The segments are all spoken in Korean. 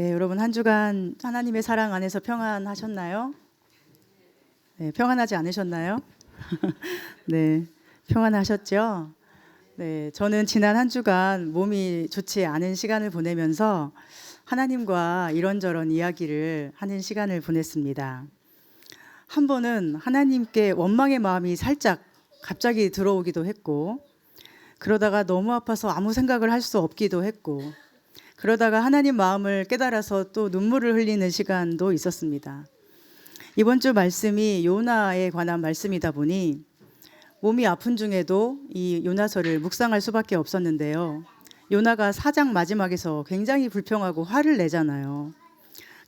네, 여러분 한 주간 하나님의 사랑 안에서 평안하셨나요? 네, 평안하지 않으셨나요? 네, 평안하셨죠? 네, 저는 지난 한 주간 몸이 좋지 않은 시간을 보내면서 하나님과 이런저런 이야기를 하는 시간을 보냈습니다. 한 번은 하나님께 원망의 마음이 살짝 갑자기 들어오기도 했고, 그러다가 너무 아파서 아무 생각을 할 수 없기도 했고, 그러다가 하나님 마음을 깨달아서 또 눈물을 흘리는 시간도 있었습니다. 이번 주 말씀이 요나에 관한 말씀이다 보니 몸이 아픈 중에도 이 요나서를 묵상할 수밖에 없었는데요. 요나가 4장 마지막에서 굉장히 불평하고 화를 내잖아요.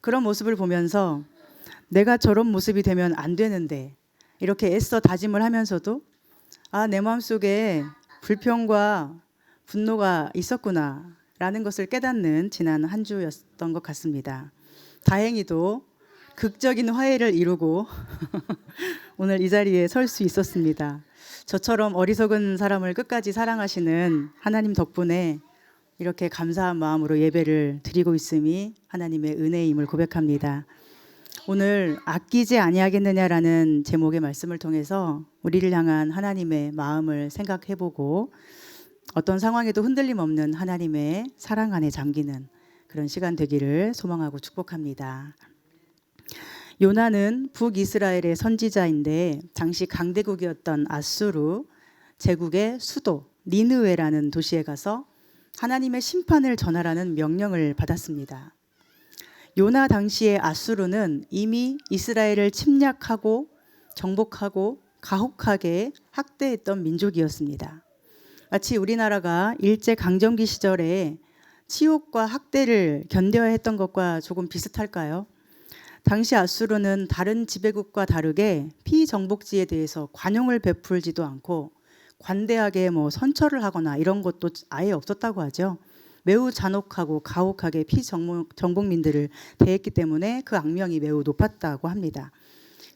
그런 모습을 보면서 내가 저런 모습이 되면 안 되는데 이렇게 애써 다짐을 하면서도 내 마음속에 불평과 분노가 있었구나 라는 것을 깨닫는 지난 한 주였던 것 같습니다. 다행히도 극적인 화해를 이루고 오늘 이 자리에 설 수 있었습니다. 저처럼 어리석은 사람을 끝까지 사랑하시는 하나님 덕분에 이렇게 감사한 마음으로 예배를 드리고 있음이 하나님의 은혜임을 고백합니다. 오늘 아끼지 아니하겠느냐라는 제목의 말씀을 통해서 우리를 향한 하나님의 마음을 생각해보고 어떤 상황에도 흔들림 없는 하나님의 사랑 안에 잠기는 그런 시간 되기를 소망하고 축복합니다. 요나는 북이스라엘의 선지자인데 당시 강대국이었던 아수르 제국의 수도 니느웨라는 도시에 가서 하나님의 심판을 전하라는 명령을 받았습니다. 요나 당시의 아수르는 이미 이스라엘을 침략하고 정복하고 가혹하게 학대했던 민족이었습니다. 마치 우리나라가 일제강점기 시절에 치욕과 학대를 견뎌야 했던 것과 조금 비슷할까요? 당시 아수르는 다른 지배국과 다르게 피정복지에 대해서 관용을 베풀지도 않고 관대하게 선처를 하거나 이런 것도 아예 없었다고 하죠. 매우 잔혹하고 가혹하게 피정복민들을 대했기 때문에 그 악명이 매우 높았다고 합니다.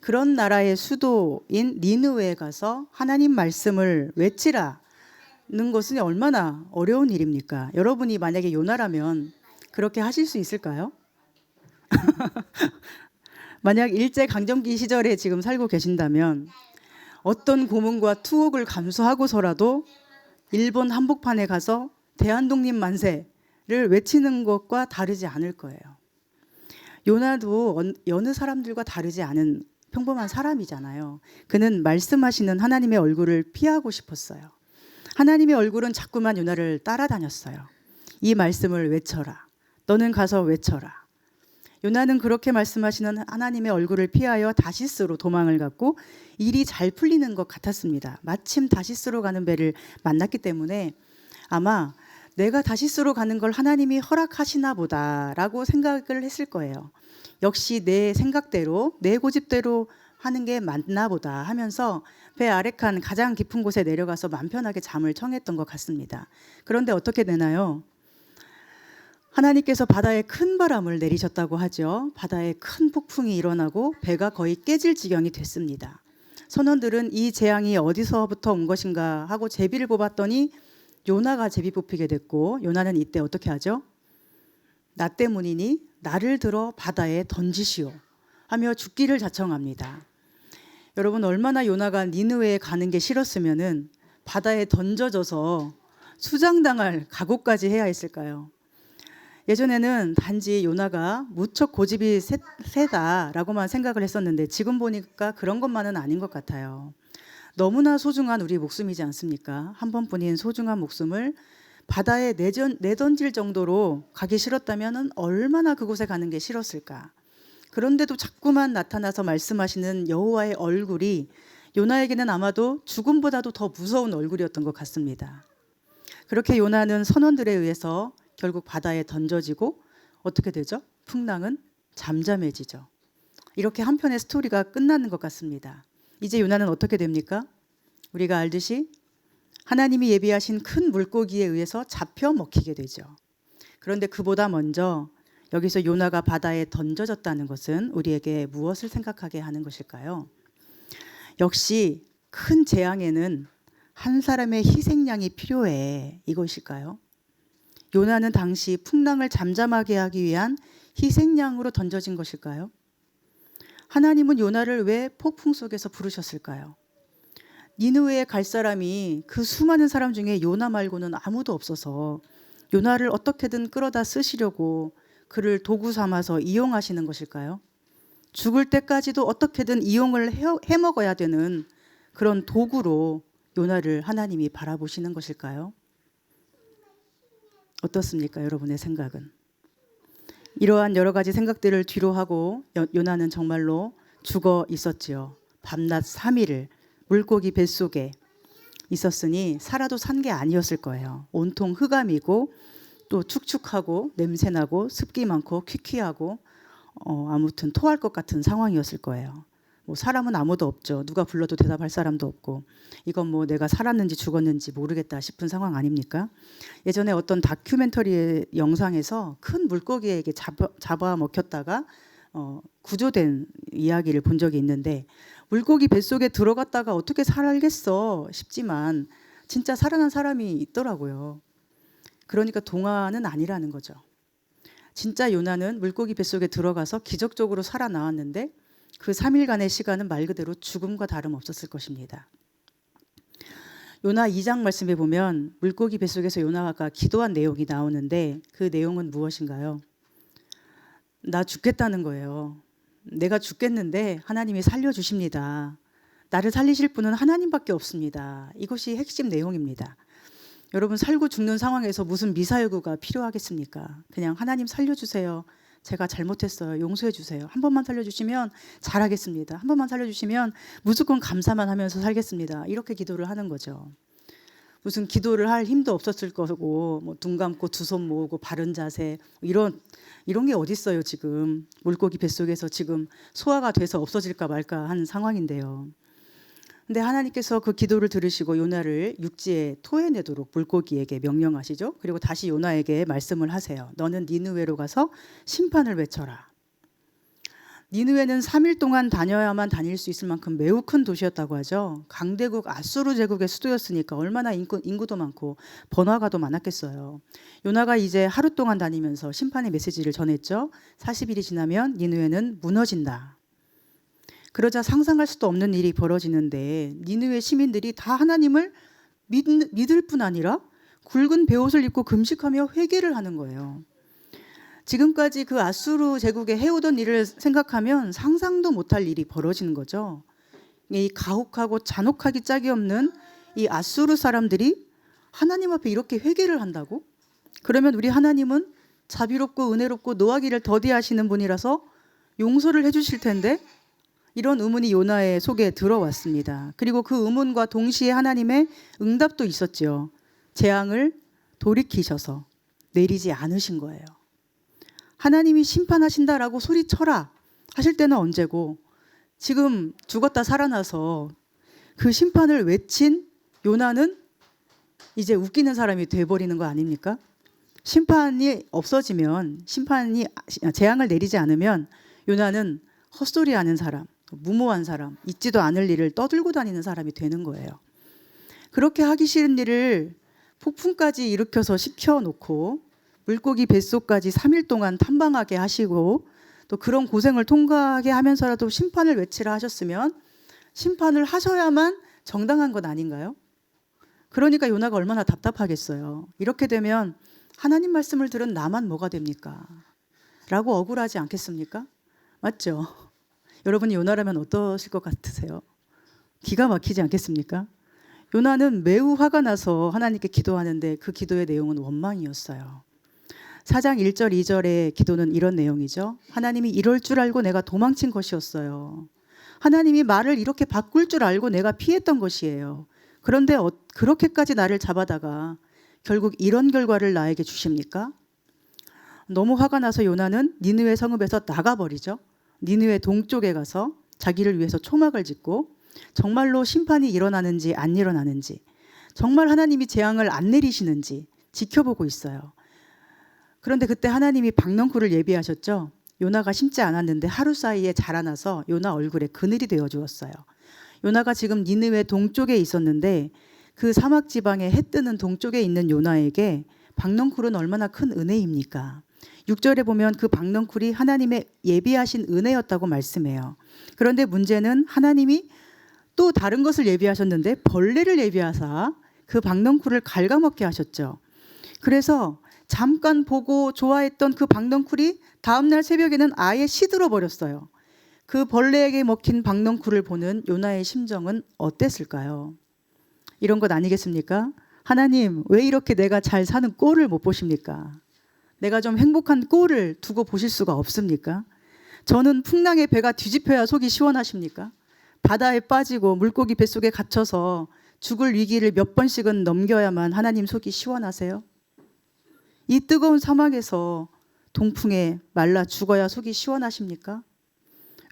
그런 나라의 수도인 니느웨에 가서 하나님 말씀을 외치라 는 것은 얼마나 어려운 일입니까? 여러분이 만약에 요나라면 그렇게 하실 수 있을까요? 만약 일제강점기 시절에 지금 살고 계신다면 어떤 고문과 투옥을 감수하고서라도 일본 한복판에 가서 대한독립 만세를 외치는 것과 다르지 않을 거예요. 요나도 여느 사람들과 다르지 않은 평범한 사람이잖아요. 그는 말씀하시는 하나님의 얼굴을 피하고 싶었어요. 하나님의 얼굴은 자꾸만 요나를 따라다녔어요. 이 말씀을 외쳐라. 너는 가서 외쳐라. 요나는 그렇게 말씀하시는 하나님의 얼굴을 피하여 다시스로 도망을 갔고 일이 잘 풀리는 것 같았습니다. 마침 다시스로 가는 배를 만났기 때문에 아마 내가 다시스로 가는 걸 하나님이 허락하시나 보다라고 생각을 했을 거예요. 역시 내 생각대로 내 고집대로 하는 게 맞나 보다 하면서 배 아래칸 가장 깊은 곳에 내려가서 맘 편하게 잠을 청했던 것 같습니다. 그런데 어떻게 되나요? 하나님께서 바다에 큰 바람을 내리셨다고 하죠. 바다에 큰 폭풍이 일어나고 배가 거의 깨질 지경이 됐습니다. 선원들은 이 재앙이 어디서부터 온 것인가 하고 제비를 뽑았더니 요나가 제비 뽑히게 됐고 요나는 이때 어떻게 하죠? 나 때문이니 나를 들어 바다에 던지시오 하며 죽기를 자청합니다. 여러분 얼마나 요나가 니느웨에 가는 게 싫었으면은 바다에 던져져서 수장당할 각오까지 해야 했을까요? 예전에는 단지 요나가 무척 고집이 세다라고만 생각을 했었는데 지금 보니까 그런 것만은 아닌 것 같아요. 너무나 소중한 우리 목숨이지 않습니까? 한 번뿐인 소중한 목숨을 바다에 내던질 정도로 가기 싫었다면 얼마나 그곳에 가는 게 싫었을까? 그런데도 자꾸만 나타나서 말씀하시는 여호와의 얼굴이 요나에게는 아마도 죽음보다도 더 무서운 얼굴이었던 것 같습니다. 그렇게 요나는 선원들에 의해서 결국 바다에 던져지고 어떻게 되죠? 풍랑은 잠잠해지죠. 이렇게 한 편의 스토리가 끝나는 것 같습니다. 이제 요나는 어떻게 됩니까? 우리가 알듯이 하나님이 예비하신 큰 물고기에 의해서 잡혀 먹히게 되죠. 그런데 그보다 먼저 여기서 요나가 바다에 던져졌다는 것은 우리에게 무엇을 생각하게 하는 것일까요? 역시 큰 재앙에는 한 사람의 희생양이 필요해 이것일까요? 요나는 당시 풍랑을 잠잠하게 하기 위한 희생양으로 던져진 것일까요? 하나님은 요나를 왜 폭풍 속에서 부르셨을까요? 니느웨에 갈 사람이 그 수많은 사람 중에 요나 말고는 아무도 없어서 요나를 어떻게든 끌어다 쓰시려고 그를 도구 삼아서 이용하시는 것일까요? 죽을 때까지도 어떻게든 이용을 해먹어야 되는 그런 도구로 요나를 하나님이 바라보시는 것일까요? 어떻습니까? 여러분의 생각은? 이러한 여러 가지 생각들을 뒤로 하고 요나는 정말로 죽어 있었지요. 밤낮 3일을 물고기 뱃속에 있었으니 살아도 산 게 아니었을 거예요. 온통 흑암이고 또 축축하고 냄새나고 습기 많고 퀴퀴하고 아무튼 토할 것 같은 상황이었을 거예요. 뭐 사람은 아무도 없죠. 누가 불러도 대답할 사람도 없고 이건 뭐 내가 살았는지 죽었는지 모르겠다 싶은 상황 아닙니까? 예전에 어떤 다큐멘터리 영상에서 큰 물고기에게 잡아먹혔다가 구조된 이야기를 본 적이 있는데 물고기 뱃속에 들어갔다가 어떻게 살겠어 싶지만 진짜 살아난 사람이 있더라고요. 그러니까 동화는 아니라는 거죠. 진짜 요나는 물고기 뱃속에 들어가서 기적적으로 살아나왔는데 그 3일간의 시간은 말 그대로 죽음과 다름없었을 것입니다. 요나 2장 말씀에 보면 물고기 뱃속에서 요나가 기도한 내용이 나오는데 그 내용은 무엇인가요? 나 죽겠다는 거예요. 내가 죽겠는데 하나님이 살려주십니다. 나를 살리실 분은 하나님밖에 없습니다. 이것이 핵심 내용입니다. 여러분 살고 죽는 상황에서 무슨 미사여구가 필요하겠습니까? 그냥 하나님 살려주세요. 제가 잘못했어요. 용서해 주세요. 한 번만 살려주시면 잘하겠습니다. 한 번만 살려주시면 무조건 감사만 하면서 살겠습니다. 이렇게 기도를 하는 거죠. 무슨 기도를 할 힘도 없었을 거고 뭐 눈 감고 두 손 모으고 바른 자세 이런 게 어디 있어요 지금. 물고기 뱃속에서 지금 소화가 돼서 없어질까 말까 하는 상황인데요. 근데 하나님께서 그 기도를 들으시고 요나를 육지에 토해내도록 물고기에게 명령하시죠. 그리고 다시 요나에게 말씀을 하세요. 너는 니느웨로 가서 심판을 외쳐라. 니느웨는 3일 동안 다녀야만 다닐 수 있을 만큼 매우 큰 도시였다고 하죠. 강대국 아수르 제국의 수도였으니까 얼마나 인구도 많고 번화가도 많았겠어요. 요나가 이제 하루 동안 다니면서 심판의 메시지를 전했죠. 40일이 지나면 니느웨는 무너진다. 그러자 상상할 수도 없는 일이 벌어지는데 니느웨 시민들이 다 하나님을 믿을 뿐 아니라 굵은 베옷을 입고 금식하며 회개를 하는 거예요. 지금까지 그 아수르 제국에 해오던 일을 생각하면 상상도 못할 일이 벌어지는 거죠. 이 가혹하고 잔혹하기 짝이 없는 이 아수르 사람들이 하나님 앞에 이렇게 회개를 한다고? 그러면 우리 하나님은 자비롭고 은혜롭고 노하기를 더디하시는 분이라서 용서를 해주실 텐데 이런 의문이 요나의 속에 들어왔습니다. 그리고 그 의문과 동시에 하나님의 응답도 있었죠. 재앙을 돌이키셔서 내리지 않으신 거예요. 하나님이 심판하신다라고 소리쳐라 하실 때는 언제고 지금 죽었다 살아나서 그 심판을 외친 요나는 이제 웃기는 사람이 돼버리는 거 아닙니까? 심판이 없어지면 심판이 재앙을 내리지 않으면 요나는 헛소리하는 사람 무모한 사람, 있지도 않을 일을 떠들고 다니는 사람이 되는 거예요. 그렇게 하기 싫은 일을 폭풍까지 일으켜서 시켜놓고 물고기 뱃속까지 3일 동안 탐방하게 하시고 또 그런 고생을 통과하게 하면서라도 심판을 외치라 하셨으면 심판을 하셔야만 정당한 것 아닌가요? 그러니까 요나가 얼마나 답답하겠어요. 이렇게 되면 하나님 말씀을 들은 나만 뭐가 됩니까? 라고 억울하지 않겠습니까? 맞죠? 여러분이 요나라면 어떠실 것 같으세요? 기가 막히지 않겠습니까? 요나는 매우 화가 나서 하나님께 기도하는데 그 기도의 내용은 원망이었어요. 4장 1절 2절의 기도는 이런 내용이죠. 하나님이 이럴 줄 알고 내가 도망친 것이었어요. 하나님이 말을 이렇게 바꿀 줄 알고 내가 피했던 것이에요. 그런데 그렇게까지 나를 잡아다가 결국 이런 결과를 나에게 주십니까? 너무 화가 나서 요나는 니느웨 성읍에서 나가버리죠. 니느웨 동쪽에 가서 자기를 위해서 초막을 짓고 정말로 심판이 일어나는지 안 일어나는지 정말 하나님이 재앙을 안 내리시는지 지켜보고 있어요. 그런데 그때 하나님이 박넝쿨을 예비하셨죠. 요나가 심지 않았는데 하루 사이에 자라나서 요나 얼굴에 그늘이 되어 주었어요. 요나가 지금 니느웨 동쪽에 있었는데 그 사막 지방에 해 뜨는 동쪽에 있는 요나에게 박넝쿨은 얼마나 큰 은혜입니까? 6절에 보면 그 박넝쿨이 하나님의 예비하신 은혜였다고 말씀해요. 그런데 문제는 하나님이 또 다른 것을 예비하셨는데 벌레를 예비하사 그 박넝쿨을 갉아먹게 하셨죠. 그래서 잠깐 보고 좋아했던 그 박넝쿨이 다음날 새벽에는 아예 시들어 버렸어요. 그 벌레에게 먹힌 박넝쿨을 보는 요나의 심정은 어땠을까요? 이런 것 아니겠습니까? 하나님, 왜 이렇게 내가 잘 사는 꼴을 못 보십니까? 내가 좀 행복한 꼴을 두고 보실 수가 없습니까? 저는 풍랑에 배가 뒤집혀야 속이 시원하십니까? 바다에 빠지고 물고기 뱃속에 갇혀서 죽을 위기를 몇 번씩은 넘겨야만 하나님 속이 시원하세요? 이 뜨거운 사막에서 동풍에 말라 죽어야 속이 시원하십니까?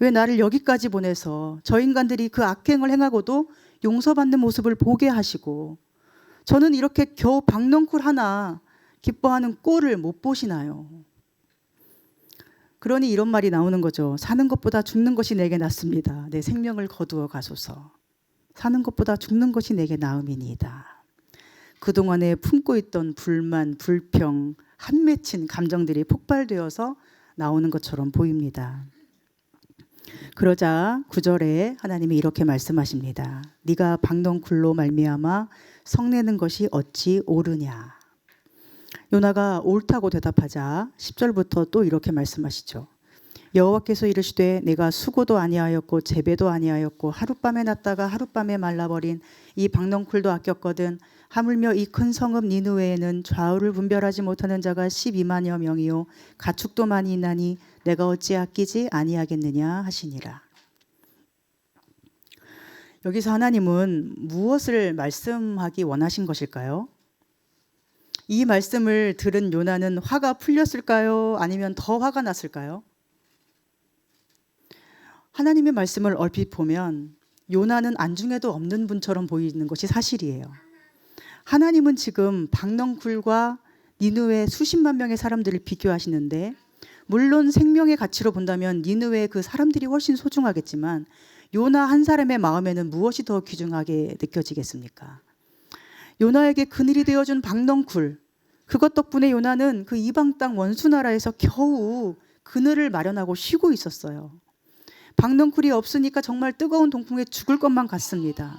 왜 나를 여기까지 보내서 저 인간들이 그 악행을 행하고도 용서받는 모습을 보게 하시고 저는 이렇게 겨우 박넝쿨 하나 기뻐하는 꼴을 못 보시나요? 그러니 이런 말이 나오는 거죠. 사는 것보다 죽는 것이 내게 낫습니다. 내 생명을 거두어 가소서. 사는 것보다 죽는 것이 내게 나음이니이다. 그동안에 품고 있던 불만, 불평, 한 맺힌 감정들이 폭발되어서 나오는 것처럼 보입니다. 그러자 9절에 하나님이 이렇게 말씀하십니다. 네가 박넝쿨로 말미암아 성내는 것이 어찌 옳으냐. 요나가 옳다고 대답하자 10절부터 또 이렇게 말씀하시죠. 여호와께서 이르시되 내가 수고도 아니하였고 재배도 아니하였고 하룻밤에 났다가 하룻밤에 말라버린 이 박넝쿨도 아꼈거든. 하물며 이 큰 성읍 니느웨에는 좌우를 분별하지 못하는 자가 12만여 명이요 가축도 많이 있나니 내가 어찌 아끼지 아니하겠느냐 하시니라. 여기서 하나님은 무엇을 말씀하기 원하신 것일까요? 이 말씀을 들은 요나는 화가 풀렸을까요? 아니면 더 화가 났을까요? 하나님의 말씀을 얼핏 보면 요나는 안중에도 없는 분처럼 보이는 것이 사실이에요. 하나님은 지금 박넝쿨과 니느웨 수십만 명의 사람들을 비교하시는데 물론 생명의 가치로 본다면 니느웨의 그 사람들이 훨씬 소중하겠지만 요나 한 사람의 마음에는 무엇이 더 귀중하게 느껴지겠습니까? 요나에게 그늘이 되어준 박넝쿨, 그것 덕분에 요나는 그 이방 땅 원수 나라에서 겨우 그늘을 마련하고 쉬고 있었어요. 박넝쿨이 없으니까 정말 뜨거운 동풍에 죽을 것만 같습니다.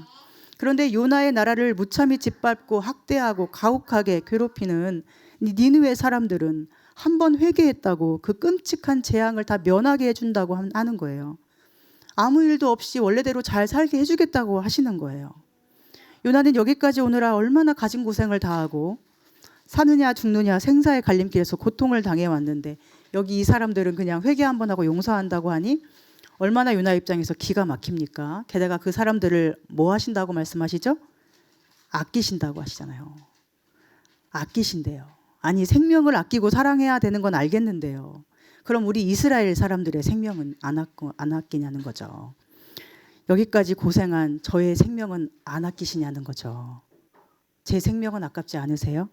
그런데 요나의 나라를 무참히 짓밟고 학대하고 가혹하게 괴롭히는 니느웨 사람들은 한 번 회개했다고 그 끔찍한 재앙을 다 면하게 해준다고 하는 거예요. 아무 일도 없이 원래대로 잘 살게 해주겠다고 하시는 거예요. 요나는 여기까지 오느라 얼마나 가진 고생을 다하고 사느냐 죽느냐 생사의 갈림길에서 고통을 당해왔는데 여기 이 사람들은 그냥 회개 한번 하고 용서한다고 하니 얼마나 요나 입장에서 기가 막힙니까? 게다가 그 사람들을 뭐 하신다고 말씀하시죠? 아끼신다고 하시잖아요. 아끼신대요. 아니 생명을 아끼고 사랑해야 되는 건 알겠는데요. 그럼 우리 이스라엘 사람들의 생명은 안 아끼냐는 거죠. 여기까지 고생한 저의 생명은 안 아끼시냐는 거죠. 제 생명은 아깝지 않으세요?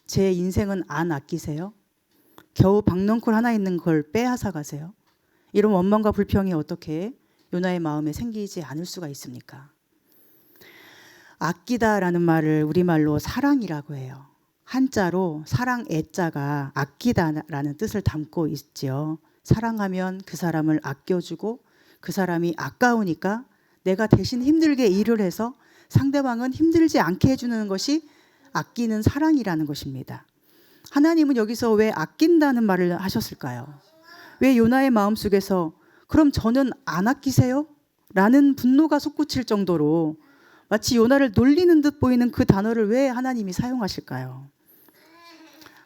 제 인생은 안 아끼세요? 겨우 박넝쿨 하나 있는 걸 빼앗아 가세요? 이런 원망과 불평이 어떻게 요나의 마음에 생기지 않을 수가 있습니까? 아끼다라는 말을 우리말로 사랑이라고 해요. 한자로 사랑 애자가 아끼다라는 뜻을 담고 있지요. 사랑하면 그 사람을 아껴주고 그 사람이 아까우니까 내가 대신 힘들게 일을 해서 상대방은 힘들지 않게 해주는 것이 아끼는 사랑이라는 것입니다. 하나님은 여기서 왜 아낀다는 말을 하셨을까요? 왜 요나의 마음속에서 그럼 저는 안 아끼세요? 라는 분노가 솟구칠 정도로 마치 요나를 놀리는 듯 보이는 그 단어를 왜 하나님이 사용하실까요?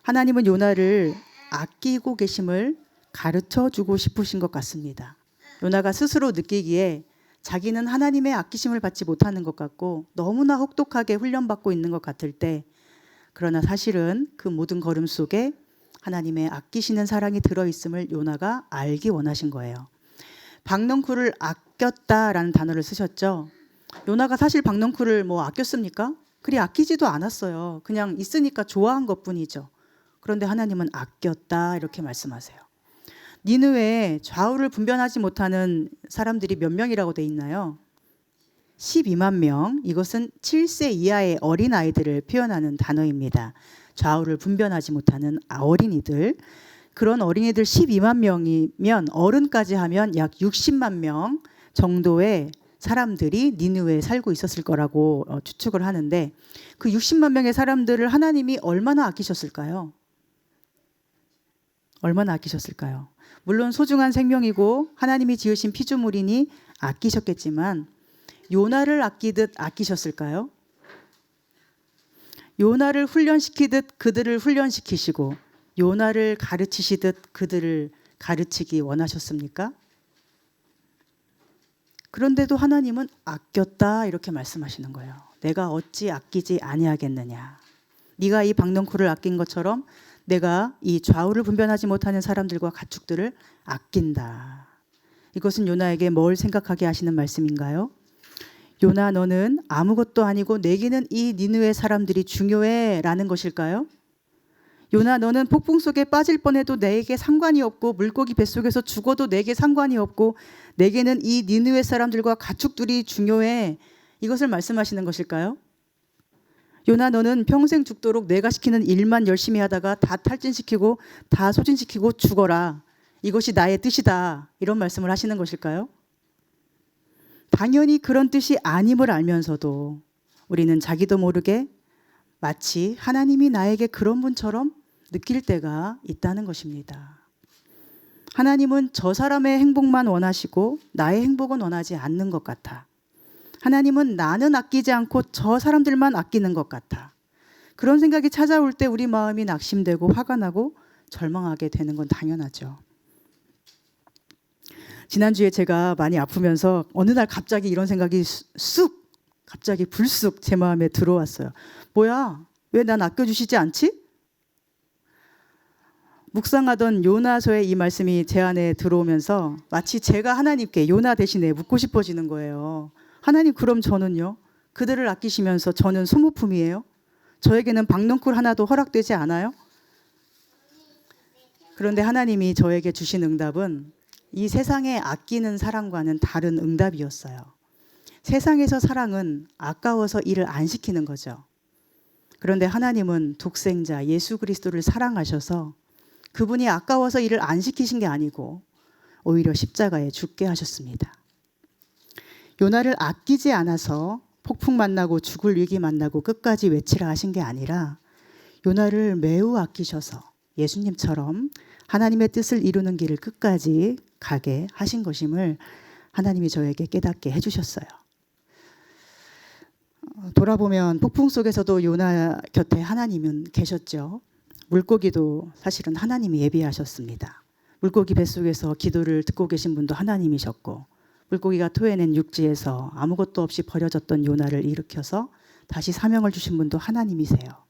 하나님은 요나를 아끼고 계심을 가르쳐 주고 싶으신 것 같습니다. 요나가 스스로 느끼기에 자기는 하나님의 아끼심을 받지 못하는 것 같고 너무나 혹독하게 훈련받고 있는 것 같을 때 그러나 사실은 그 모든 걸음 속에 하나님의 아끼시는 사랑이 들어있음을 요나가 알기 원하신 거예요. 박넝쿨을 아꼈다라는 단어를 쓰셨죠. 요나가 사실 박넝쿨을 뭐 아꼈습니까? 그리 아끼지도 않았어요. 그냥 있으니까 좋아한 것뿐이죠. 그런데 하나님은 아꼈다 이렇게 말씀하세요. 니느웨에 좌우를 분별하지 못하는 사람들이 몇 명이라고 돼 있나요? 12만 명. 이것은 7세 이하의 어린아이들을 표현하는 단어입니다. 좌우를 분별하지 못하는 어린이들, 그런 어린이들 12만 명이면 어른까지 하면 약 60만 명 정도의 사람들이 니느웨에 살고 있었을 거라고 추측을 하는데, 그 60만 명의 사람들을 하나님이 얼마나 아끼셨을까요? 얼마나 아끼셨을까요? 물론 소중한 생명이고 하나님이 지으신 피조물이니 아끼셨겠지만 요나를 아끼듯 아끼셨을까요? 요나를 훈련시키듯 그들을 훈련시키시고 요나를 가르치시듯 그들을 가르치기 원하셨습니까? 그런데도 하나님은 아꼈다 이렇게 말씀하시는 거예요. 내가 어찌 아끼지 아니하겠느냐. 네가 이 박넝쿨을 아낀 것처럼 내가 이 좌우를 분별하지 못하는 사람들과 가축들을 아낀다. 이것은 요나에게 뭘 생각하게 하시는 말씀인가요? 요나, 너는 아무것도 아니고 내게는 이 니느웨 사람들이 중요해 라는 것일까요? 요나, 너는 폭풍 속에 빠질 뻔해도 내게 상관이 없고 물고기 뱃속에서 죽어도 내게 상관이 없고 내게는 이 니느웨 사람들과 가축들이 중요해, 이것을 말씀하시는 것일까요? 요나, 너는 평생 죽도록 내가 시키는 일만 열심히 하다가 다 탈진시키고 다 소진시키고 죽어라. 이것이 나의 뜻이다. 이런 말씀을 하시는 것일까요? 당연히 그런 뜻이 아님을 알면서도 우리는 자기도 모르게 마치 하나님이 나에게 그런 분처럼 느낄 때가 있다는 것입니다. 하나님은 저 사람의 행복만 원하시고 나의 행복은 원하지 않는 것 같아. 하나님은 나는 아끼지 않고 저 사람들만 아끼는 것 같아. 그런 생각이 찾아올 때 우리 마음이 낙심되고 화가 나고 절망하게 되는 건 당연하죠. 지난주에 제가 많이 아프면서 어느 날 갑자기 이런 생각이 갑자기 불쑥 제 마음에 들어왔어요. 뭐야? 왜 난 아껴주시지 않지? 묵상하던 요나서의 이 말씀이 제 안에 들어오면서 마치 제가 하나님께 요나 대신에 묻고 싶어지는 거예요. 하나님, 그럼 저는요? 그들을 아끼시면서 저는 소모품이에요? 저에게는 박넝쿨 하나도 허락되지 않아요? 그런데 하나님이 저에게 주신 응답은 이 세상에 아끼는 사랑과는 다른 응답이었어요. 세상에서 사랑은 아까워서 일을 안 시키는 거죠. 그런데 하나님은 독생자 예수 그리스도를 사랑하셔서 그분이 아까워서 일을 안 시키신 게 아니고 오히려 십자가에 죽게 하셨습니다. 요나를 아끼지 않아서 폭풍 만나고 죽을 위기 만나고 끝까지 외치라 하신 게 아니라 요나를 매우 아끼셔서 예수님처럼 하나님의 뜻을 이루는 길을 끝까지 가게 하신 것임을 하나님이 저에게 깨닫게 해주셨어요. 돌아보면 폭풍 속에서도 요나 곁에 하나님은 계셨죠. 물고기도 사실은 하나님이 예비하셨습니다. 물고기 뱃속에서 기도를 듣고 계신 분도 하나님이셨고, 물고기가 토해낸 육지에서 아무것도 없이 버려졌던 요나를 일으켜서 다시 사명을 주신 분도 하나님이세요.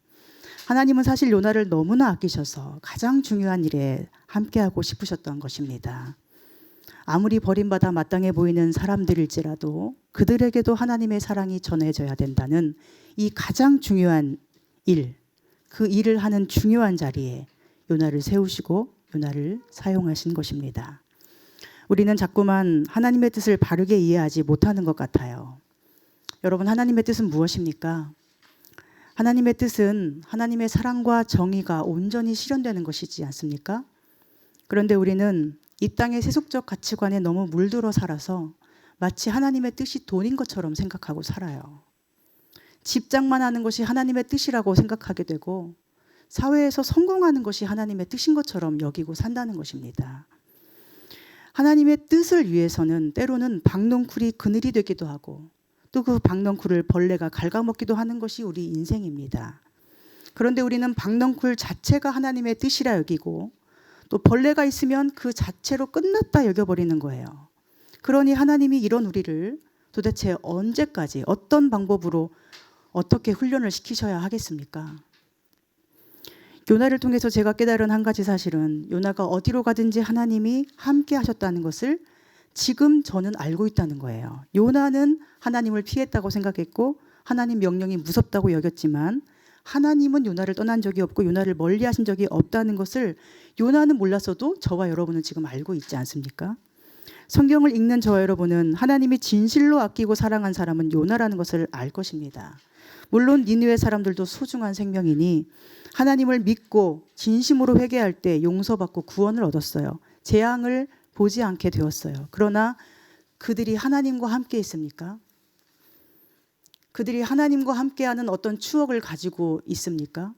하나님은 사실 요나를 너무나 아끼셔서 가장 중요한 일에 함께하고 싶으셨던 것입니다. 아무리 버림받아 마땅해 보이는 사람들일지라도 그들에게도 하나님의 사랑이 전해져야 된다는 이 가장 중요한 일, 그 일을 하는 중요한 자리에 요나를 세우시고 요나를 사용하신 것입니다. 우리는 자꾸만 하나님의 뜻을 바르게 이해하지 못하는 것 같아요. 여러분, 하나님의 뜻은 무엇입니까? 하나님의 뜻은 하나님의 사랑과 정의가 온전히 실현되는 것이지 않습니까? 그런데 우리는 이 땅의 세속적 가치관에 너무 물들어 살아서 마치 하나님의 뜻이 돈인 것처럼 생각하고 살아요. 집장만 하는 것이 하나님의 뜻이라고 생각하게 되고 사회에서 성공하는 것이 하나님의 뜻인 것처럼 여기고 산다는 것입니다. 하나님의 뜻을 위해서는 때로는 박넝쿨이 그늘이 되기도 하고 또 그 박넝쿨을 벌레가 갉아먹기도 하는 것이 우리 인생입니다. 그런데 우리는 박넝쿨 자체가 하나님의 뜻이라 여기고 또 벌레가 있으면 그 자체로 끝났다 여겨버리는 거예요. 그러니 하나님이 이런 우리를 도대체 언제까지 어떤 방법으로 어떻게 훈련을 시키셔야 하겠습니까? 요나를 통해서 제가 깨달은 한 가지 사실은 요나가 어디로 가든지 하나님이 함께 하셨다는 것을 지금 저는 알고 있다는 거예요. 요나는 하나님을 피했다고 생각했고 하나님 명령이 무섭다고 여겼지만 하나님은 요나를 떠난 적이 없고 요나를 멀리 하신 적이 없다는 것을 요나는 몰랐어도 저와 여러분은 지금 알고 있지 않습니까? 성경을 읽는 저와 여러분은 하나님이 진실로 아끼고 사랑한 사람은 요나라는 것을 알 것입니다. 물론 니느웨 사람들도 소중한 생명이니 하나님을 믿고 진심으로 회개할 때 용서받고 구원을 얻었어요. 재앙을 보지 않게 되었어요. 그러나 그들이 하나님과 함께 있습니까? 그들이 하나님과 함께하는 어떤 추억을 가지고 있습니까?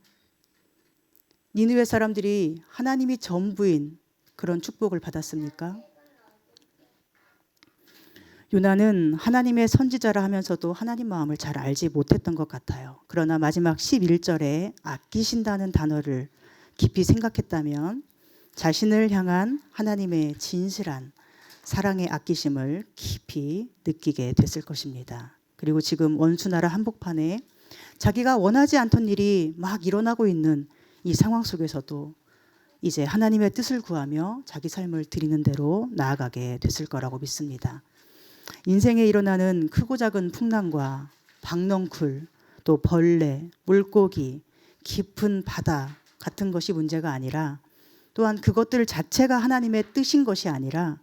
니느웨 사람들이 하나님이 전부인 그런 축복을 받았습니까? 요나는 하나님의 선지자라 하면서도 하나님 마음을 잘 알지 못했던 것 같아요. 그러나 마지막 11절에 아끼신다는 단어를 깊이 생각했다면 자신을 향한 하나님의 진실한 사랑의 아끼심을 깊이 느끼게 됐을 것입니다. 그리고 지금 원수나라 한복판에 자기가 원하지 않던 일이 막 일어나고 있는 이 상황 속에서도 이제 하나님의 뜻을 구하며 자기 삶을 드리는 대로 나아가게 됐을 거라고 믿습니다. 인생에 일어나는 크고 작은 풍랑과 박넝쿨, 또 벌레, 물고기, 깊은 바다 같은 것이 문제가 아니라 또한 그것들 자체가 하나님의 뜻인 것이 아니라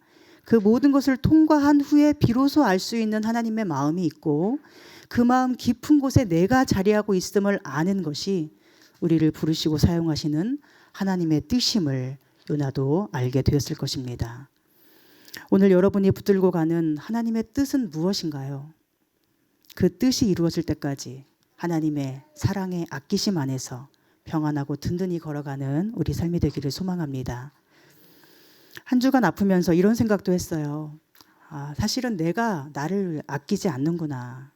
그 모든 것을 통과한 후에 비로소 알 수 있는 하나님의 마음이 있고 그 마음 깊은 곳에 내가 자리하고 있음을 아는 것이 우리를 부르시고 사용하시는 하나님의 뜻임을 요나도 알게 되었을 것입니다. 오늘 여러분이 붙들고 가는 하나님의 뜻은 무엇인가요? 그 뜻이 이루어질 때까지 하나님의 사랑의 아끼심 안에서 평안하고 든든히 걸어가는 우리 삶이 되기를 소망합니다. 한 주간 아프면서 이런 생각도 했어요. 사실은 내가 나를 아끼지 않는구나.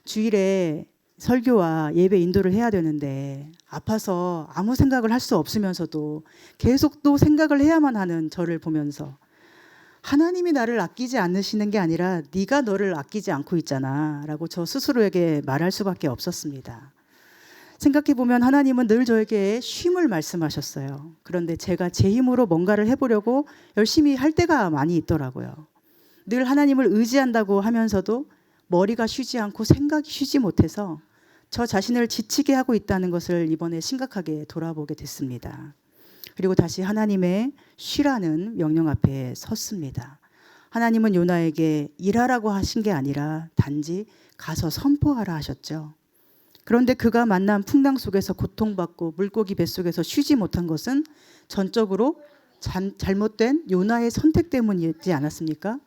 주일에 설교와 예배 인도를 해야 되는데 아파서 아무 생각을 할 수 없으면서도 계속 또 생각을 해야만 하는 저를 보면서 하나님이 나를 아끼지 않으시는 게 아니라 네가 너를 아끼지 않고 있잖아 라고 저 스스로에게 말할 수밖에 없었습니다. 생각해보면 하나님은 늘 저에게 쉼을 말씀하셨어요. 그런데 제가 제 힘으로 뭔가를 해보려고 열심히 할 때가 많이 있더라고요. 늘 하나님을 의지한다고 하면서도 머리가 쉬지 않고 생각이 쉬지 못해서 저 자신을 지치게 하고 있다는 것을 이번에 심각하게 돌아보게 됐습니다. 그리고 다시 하나님의 쉬라는 명령 앞에 섰습니다. 하나님은 요나에게 일하라고 하신 게 아니라 단지 가서 선포하라 하셨죠. 그런데 그가 만난 풍랑 속에서 고통받고 물고기 뱃속에서 쉬지 못한 것은 전적으로 잘못된 요나의 선택 때문이지 않았습니까?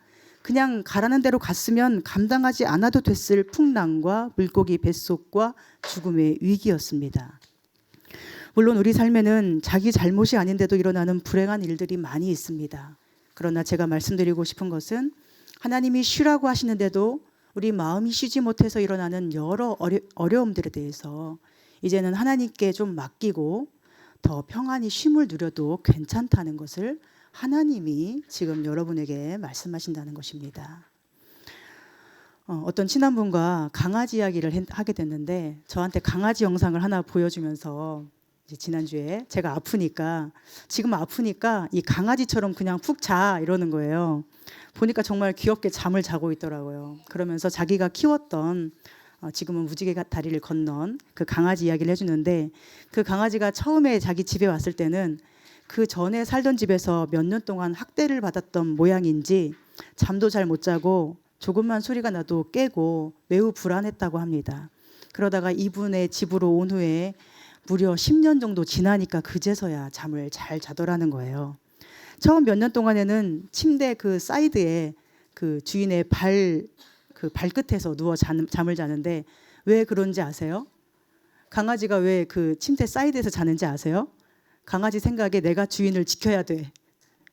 그냥 가라는 대로 갔으면 감당하지 않아도 됐을 풍랑과 물고기 뱃속과 죽음의 위기였습니다. 물론 우리 삶에는 자기 잘못이 아닌데도 일어나는 불행한 일들이 많이 있습니다. 그러나 제가 말씀드리고 싶은 것은 하나님이 쉬라고 하시는데도 우리 마음이 쉬지 못해서 일어나는 여러 어려움들에 대해서 이제는 하나님께 좀 맡기고 더 평안히 쉼을 누려도 괜찮다는 것을 하나님이 지금 여러분에게 말씀하신다는 것입니다. 어떤 친한 분과 강아지 이야기를 하게 됐는데 저한테 강아지 영상을 하나 보여주면서 이제 지난주에 제가 지금 아프니까 이 강아지처럼 그냥 푹 자 이러는 거예요. 보니까 정말 귀엽게 잠을 자고 있더라고요. 그러면서 자기가 키웠던 지금은 무지개 다리를 건넌 그 강아지 이야기를 해주는데 그 강아지가 처음에 자기 집에 왔을 때는 그 전에 살던 집에서 몇 년 동안 학대를 받았던 모양인지 잠도 잘 못 자고 조금만 소리가 나도 깨고 매우 불안했다고 합니다. 그러다가 이분의 집으로 온 후에 무려 10년 정도 지나니까 그제서야 잠을 잘 자더라는 거예요. 처음 몇 년 동안에는 침대 그 사이드에 그 주인의 발끝에서 누워 잠을 자는데 왜 그런지 아세요? 강아지가 왜 그 침대 사이드에서 자는지 아세요? 강아지 생각에 내가 주인을 지켜야 돼.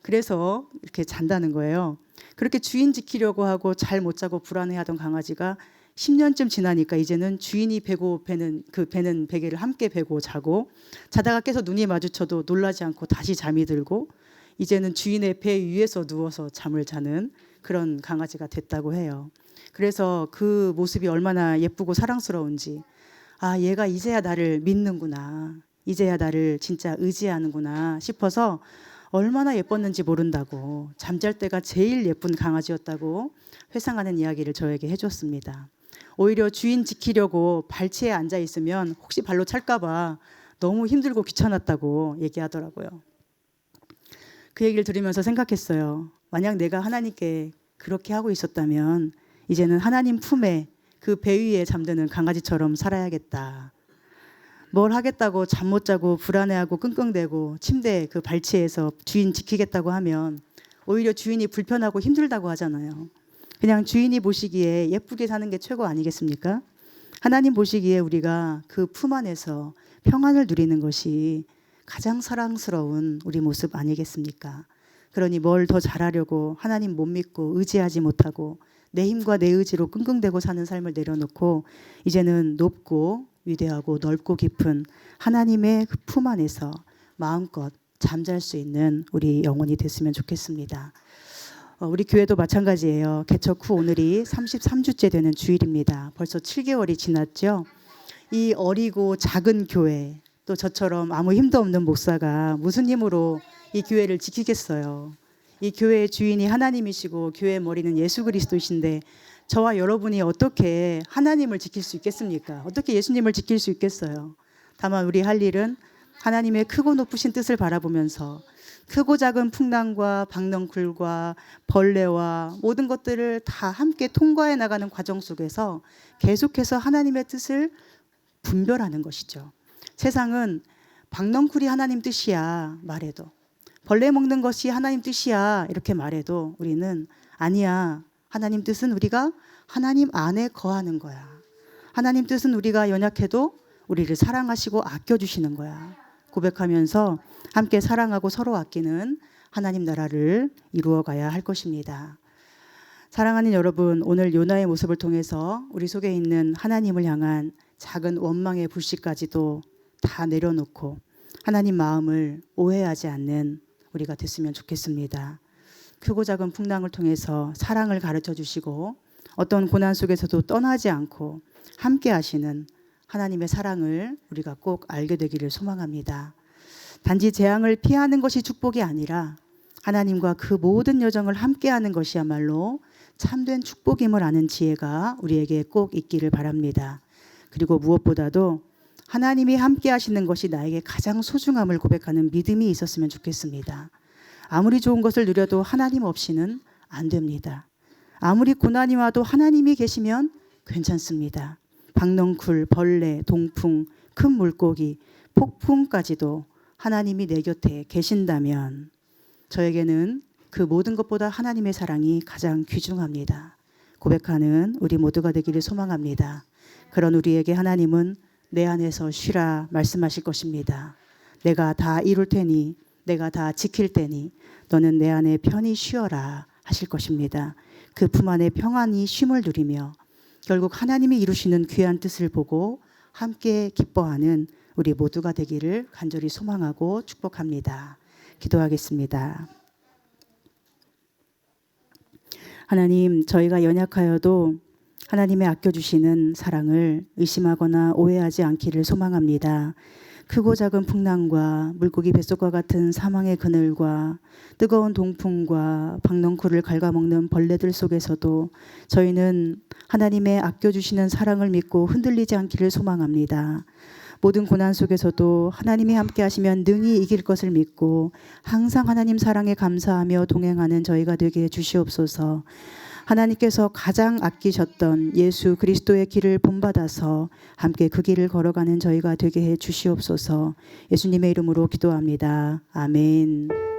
그래서 이렇게 잔다는 거예요. 그렇게 주인 지키려고 하고 잘 못 자고 불안해하던 강아지가 10년쯤 지나니까 이제는 주인이 베는 베개를 함께 베고 자고 자다가 깨서 눈이 마주쳐도 놀라지 않고 다시 잠이 들고 이제는 주인의 배 위에서 누워서 잠을 자는 그런 강아지가 됐다고 해요. 그래서 그 모습이 얼마나 예쁘고 사랑스러운지 얘가 이제야 나를 믿는구나. 이제야 나를 진짜 의지하는구나 싶어서 얼마나 예뻤는지 모른다고 잠잘 때가 제일 예쁜 강아지였다고 회상하는 이야기를 저에게 해줬습니다. 오히려 주인 지키려고 발치에 앉아 있으면 혹시 발로 찰까 봐 너무 힘들고 귀찮았다고 얘기하더라고요. 그 얘기를 들으면서 생각했어요. 만약 내가 하나님께 그렇게 하고 있었다면 이제는 하나님 품에 그 배 위에 잠드는 강아지처럼 살아야겠다. 뭘 하겠다고 잠 못 자고 불안해하고 끙끙대고 침대에 그 발치에서 주인 지키겠다고 하면 오히려 주인이 불편하고 힘들다고 하잖아요. 그냥 주인이 보시기에 예쁘게 사는 게 최고 아니겠습니까? 하나님 보시기에 우리가 그 품 안에서 평안을 누리는 것이 가장 사랑스러운 우리 모습 아니겠습니까? 그러니 뭘 더 잘하려고 하나님 못 믿고 의지하지 못하고 내 힘과 내 의지로 끙끙대고 사는 삶을 내려놓고 이제는 높고 위대하고 넓고 깊은 하나님의 그 품 안에서 마음껏 잠잘 수 있는 우리 영혼이 됐으면 좋겠습니다. 우리 교회도 마찬가지예요. 개척 후 오늘이 33주째 되는 주일입니다. 벌써 7개월이 지났죠. 이 어리고 작은 교회, 또 저처럼 아무 힘도 없는 목사가 무슨 힘으로 이 교회를 지키겠어요. 이 교회의 주인이 하나님이시고 교회의 머리는 예수 그리스도이신데 저와 여러분이 어떻게 하나님을 지킬 수 있겠습니까? 어떻게 예수님을 지킬 수 있겠어요? 다만 우리 할 일은 하나님의 크고 높으신 뜻을 바라보면서 크고 작은 풍랑과 박넝쿨과 벌레와 모든 것들을 다 함께 통과해 나가는 과정 속에서 계속해서 하나님의 뜻을 분별하는 것이죠. 세상은 박넝쿨이 하나님 뜻이야 말해도, 벌레 먹는 것이 하나님 뜻이야 이렇게 말해도 우리는 아니야. 하나님 뜻은 우리가 하나님 안에 거하는 거야. 하나님 뜻은 우리가 연약해도 우리를 사랑하시고 아껴주시는 거야. 고백하면서 함께 사랑하고 서로 아끼는 하나님 나라를 이루어가야 할 것입니다. 사랑하는 여러분, 오늘 요나의 모습을 통해서 우리 속에 있는 하나님을 향한 작은 원망의 불씨까지도 다 내려놓고 하나님 마음을 오해하지 않는 우리가 됐으면 좋겠습니다. 크고 작은 풍랑을 통해서 사랑을 가르쳐 주시고 어떤 고난 속에서도 떠나지 않고 함께 하시는 하나님의 사랑을 우리가 꼭 알게 되기를 소망합니다. 단지 재앙을 피하는 것이 축복이 아니라 하나님과 그 모든 여정을 함께하는 것이야말로 참된 축복임을 아는 지혜가 우리에게 꼭 있기를 바랍니다. 그리고 무엇보다도 하나님이 함께 하시는 것이 나에게 가장 소중함을 고백하는 믿음이 있었으면 좋겠습니다. 아무리 좋은 것을 누려도 하나님 없이는 안 됩니다. 아무리 고난이 와도 하나님이 계시면 괜찮습니다. 박넝쿨, 벌레, 동풍, 큰 물고기, 폭풍까지도 하나님이 내 곁에 계신다면 저에게는 그 모든 것보다 하나님의 사랑이 가장 귀중합니다. 고백하는 우리 모두가 되기를 소망합니다. 그런 우리에게 하나님은 내 안에서 쉬라 말씀하실 것입니다. 내가 다 이룰 테니, 내가 다 지킬 테니 너는 내 안에 편히 쉬어라 하실 것입니다. 그 품 안에 평안히 쉼을 누리며 결국 하나님이 이루시는 귀한 뜻을 보고 함께 기뻐하는 우리 모두가 되기를 간절히 소망하고 축복합니다. 기도하겠습니다. 하나님, 저희가 연약하여도 하나님의 아껴주시는 사랑을 의심하거나 오해하지 않기를 소망합니다. 크고 작은 풍랑과 물고기 뱃속과 같은 사망의 그늘과 뜨거운 동풍과 박넝쿨을 갉아먹는 벌레들 속에서도 저희는 하나님의 아껴주시는 사랑을 믿고 흔들리지 않기를 소망합니다. 모든 고난 속에서도 하나님이 함께 하시면 능히 이길 것을 믿고 항상 하나님 사랑에 감사하며 동행하는 저희가 되게 해 주시옵소서. 하나님께서 가장 아끼셨던 예수 그리스도의 길을 본받아서 함께 그 길을 걸어가는 저희가 되게 해 주시옵소서. 예수님의 이름으로 기도합니다. 아멘.